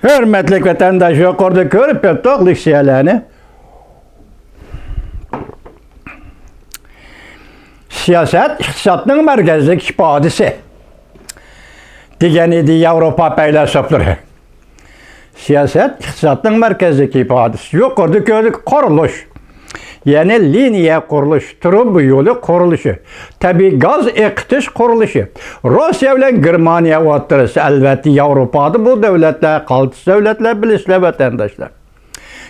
Hürmetlik vatandaş, yukarıda görüp ettik liksiyelerini. Siyaset, iktisatın merkezlik ifadesi. Diyen idi Avrupa felsefeleri. Siyaset, iktisatın merkezlik ifadesi. Yukarıda gördük kuruluş. Yani liniye kuruluş, trubbu yolu kuruluşu, tabi gaz ekitiş kuruluşu. Rusya ile Germaniya oturası, elbette Avrupa'da bu devletler, kaltısı devletler, bilisler vatandaşlar.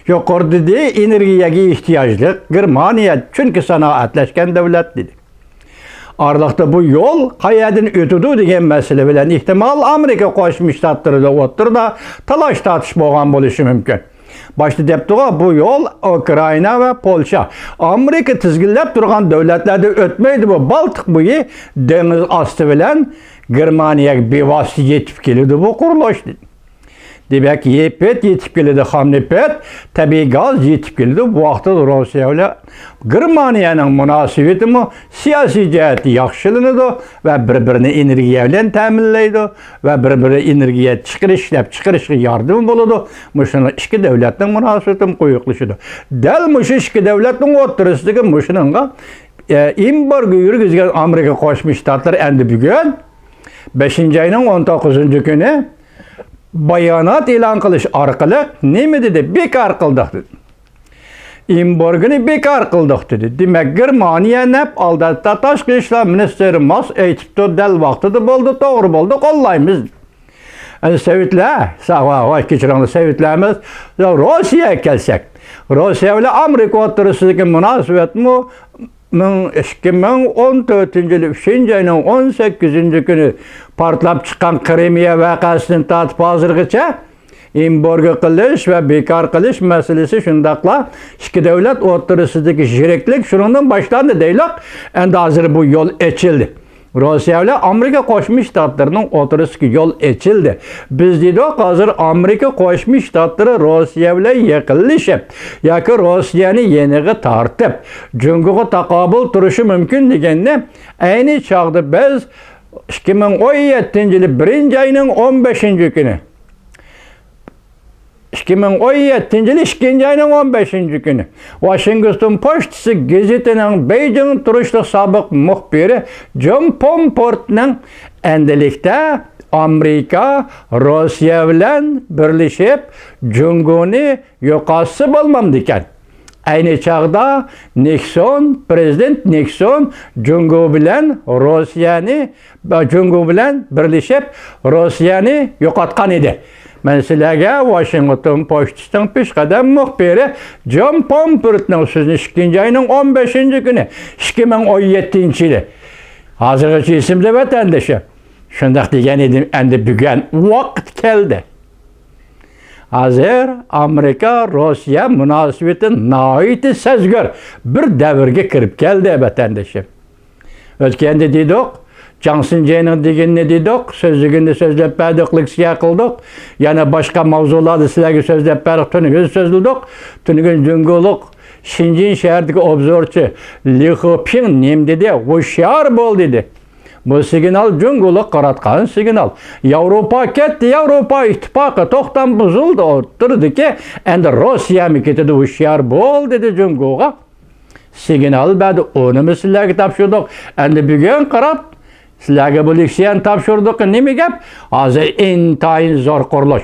Yukarıda de enerjiye ihtiyaclı Germaniya, çünkü sanatleşken devlet dedi. Arlıqda bu yol qayadın ötüdü degen mesele bilen ihtimal Amerika Qo'shma Shtatları da otur da talaş tartış bolgan bolishi mümkün. Başta deptuğa bu yol Ukrayna ve Polşa. Amerika tizginlep durgan devletlerde ötmeydi bu. Baltık boyu deniz astı bilen Germaniya bevasıta yetip kelidi bu kuruluş dedi. Demek yepet yetip kelidi hamnepet, tabi gaz yetip kelidi. Bu vaxtda Rusya ile Germaniyanın münasibeti mi siyasi ciheti yaxşılınıdı ve birbirine enerjiye bilen təminleydi ve birbirine enerjiye çıkırışlı yardım buludu. Muşunun iki devletin münasibeti mi koyuqlışıdı. Del muşu iki devletin oturusudaki muşununla imbargo yürgüzgen Amerika Qo'shma Shtatları endi bugün 5. ayının 19. günü bayanat ilan qilish orqali nima dedi? Bekar qildik dedi. Embargoni bekar qildik dedi. Demak, Germaniya nap aldatda tashqi ishlar ministri mas aytibdi, dal vaqtida bo'ldi, to'g'ri bo'ldi, qo'llaymiz. Yani Sovetlar, kechiringlar, Sovetlarimiz Rossiyaga kelsak, Rossiya bilan Amerika o'rtasidagi munosabat mu 2014 yılı 3. ayının 18. günü partlap çıkan Krimiya vakasını tatip hazırgıça embargo qilish ve bekar qilish meselesi şundaqla iki devlet o'rtasidagi jireklik şundan başlandı deylik. Endi hazır bu yol açıldı. Rusya ile Amerika Qo'shma Shtatlarının o'rtasidagi yol açıldı. Biz dedik hazır Amerika Qo'shma Shtatları Rusya ile yaqinlashib yoki Rossiyani yeniga tartib junguga taqobil turishi mumkin deganni ayni chog'da biz 2017 yılı 1. ayının 15. günü 2017 yılı 2. ayının 15. günü Washington Post'si gazetinin Beijing turuşlu sabık muhbiri John Pomport'ның endilikte Amerika Rusya bilen birleşip Cunguni yoqası bolmam diken. Aynı çağda Prezident Nixon Jungu bilen Rusyani Jungu bilen birleşip Rusyani yoqatgan edi. Men sizlarga Washington Post'ning peshqadam muxbiri John Pomport'ning so'zini 2. ayının 15. günü 2017 yılı. Hazırgacha isimli vatandaşı. Şundaq degan edim, endi bugun vaqt keldi. Hazır Amerika Rusya münasibeti nahayeti sezgör bir davrga kirib keldi vatandaşım. O'tganda dedik, Johnson Jay'nin deganini dedik, sözlüğünde sözlep berdik, leksiya qildik. Yana başka mavzularda sizlarga sözlep berdik, tunugun sözlüdik. Tunugun Junguluk Şinjin şeherdeki obzorchi Li Hoping nem dedi, hoşyar bol dedi. Bu signal Junguluk qaratgan signal. Avrupa ketdi, Avrupa ittifaqı to'xtam buzildi, o'tirdi ki, endi Rossiya mi ketadi, hoşyar bol dedi Junguluk'a. Signal berdi, onu sizlarga topshirdik. Endi bugun qarab sizlarga bu leksiyani topshirdik. Nima gap? Hozir intayin zo'r qurilish.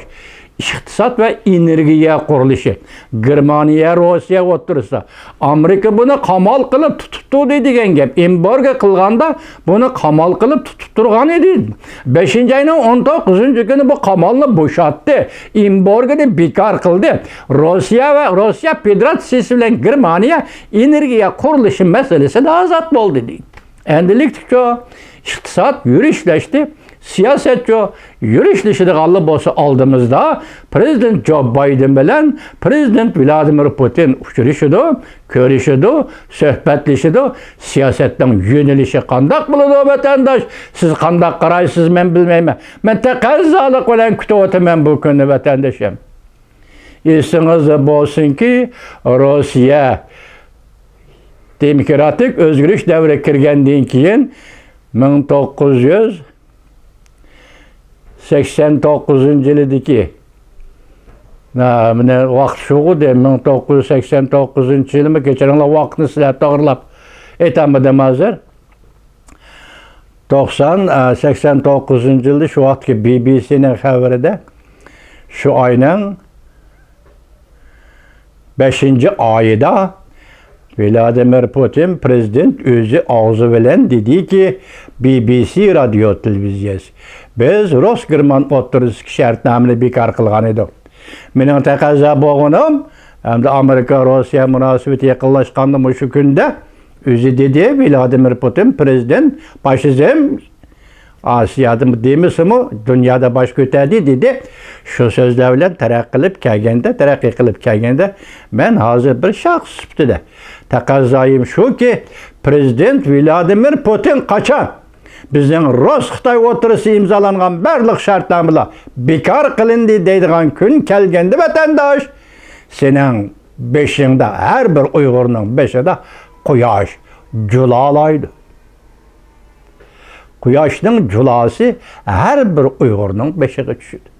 İktisat ve enerjiya qurilişi. Germaniya, Rusya o'tirsa, Amerika bunu qamal qilib tutibdi deydigan gap. Embargo qilganda bunu qamal qilib tutib turgan edi. 5. ayının 19. günü bu qamalni bo'shatdi. Embargoni bekar qildi. Rusya Federatsiyasi bilan Germaniya energiya qurilishi masalasida ozod bo'ldi deydi. Endilikcha iqtisod yurishleşdi. Siyasetçi yürüyüşleşidik Allah bolsa aldığımızda Prezident Joe Biden bilen Prezident Vladimir Putin uçuruşudu, körüşüdü, söhbetleşidu, siyasetten yönelişi kandak buludu vatandaş. Siz kandak qaraysız ben bilmeyim. Ben tekazzalık bilen kütüp otamen bu günü vatandaşım. Esiniz bolsun ki Rusya demokratik özgürlük devre kirgenden keyin 1989 yıldaki Mine vaqt şuğu de 1989 yılı mı geçenler vaqtını sizler doğrulap etamadım hazır. 89 yılda şu vaktki BBC'nin haberinde şu ayının 5. ayında Vladimir Putin prezident özü ağzı bilen dedi ki BBC radyo televizyası biz Rosgerman oturuş şartnamını bekar kılgan edik. Mening taqazza boğunum hem de Amerika-Rusya münasebeti yakınlaşkandı şu günde özü dedi Vladimir Putin prezident başızım Asya'da mı demisimi dünyada baş kötədi dedi. Şu sözlerle terakki kılıp kelgende ben hazır bir şahs sifatida taqazzayım şu ki prezident Vladimir Putin kaçan bizning Rus-Xitoy o'tirisi imzolangan barliq shartnomalar bekor qilindi deydigan kun kelganda vatandosh sening beshingda har bir Uyg'urning beshida quyosh julalaydi. Quyoshning julasi har bir Uyg'urning beshiga tushadi.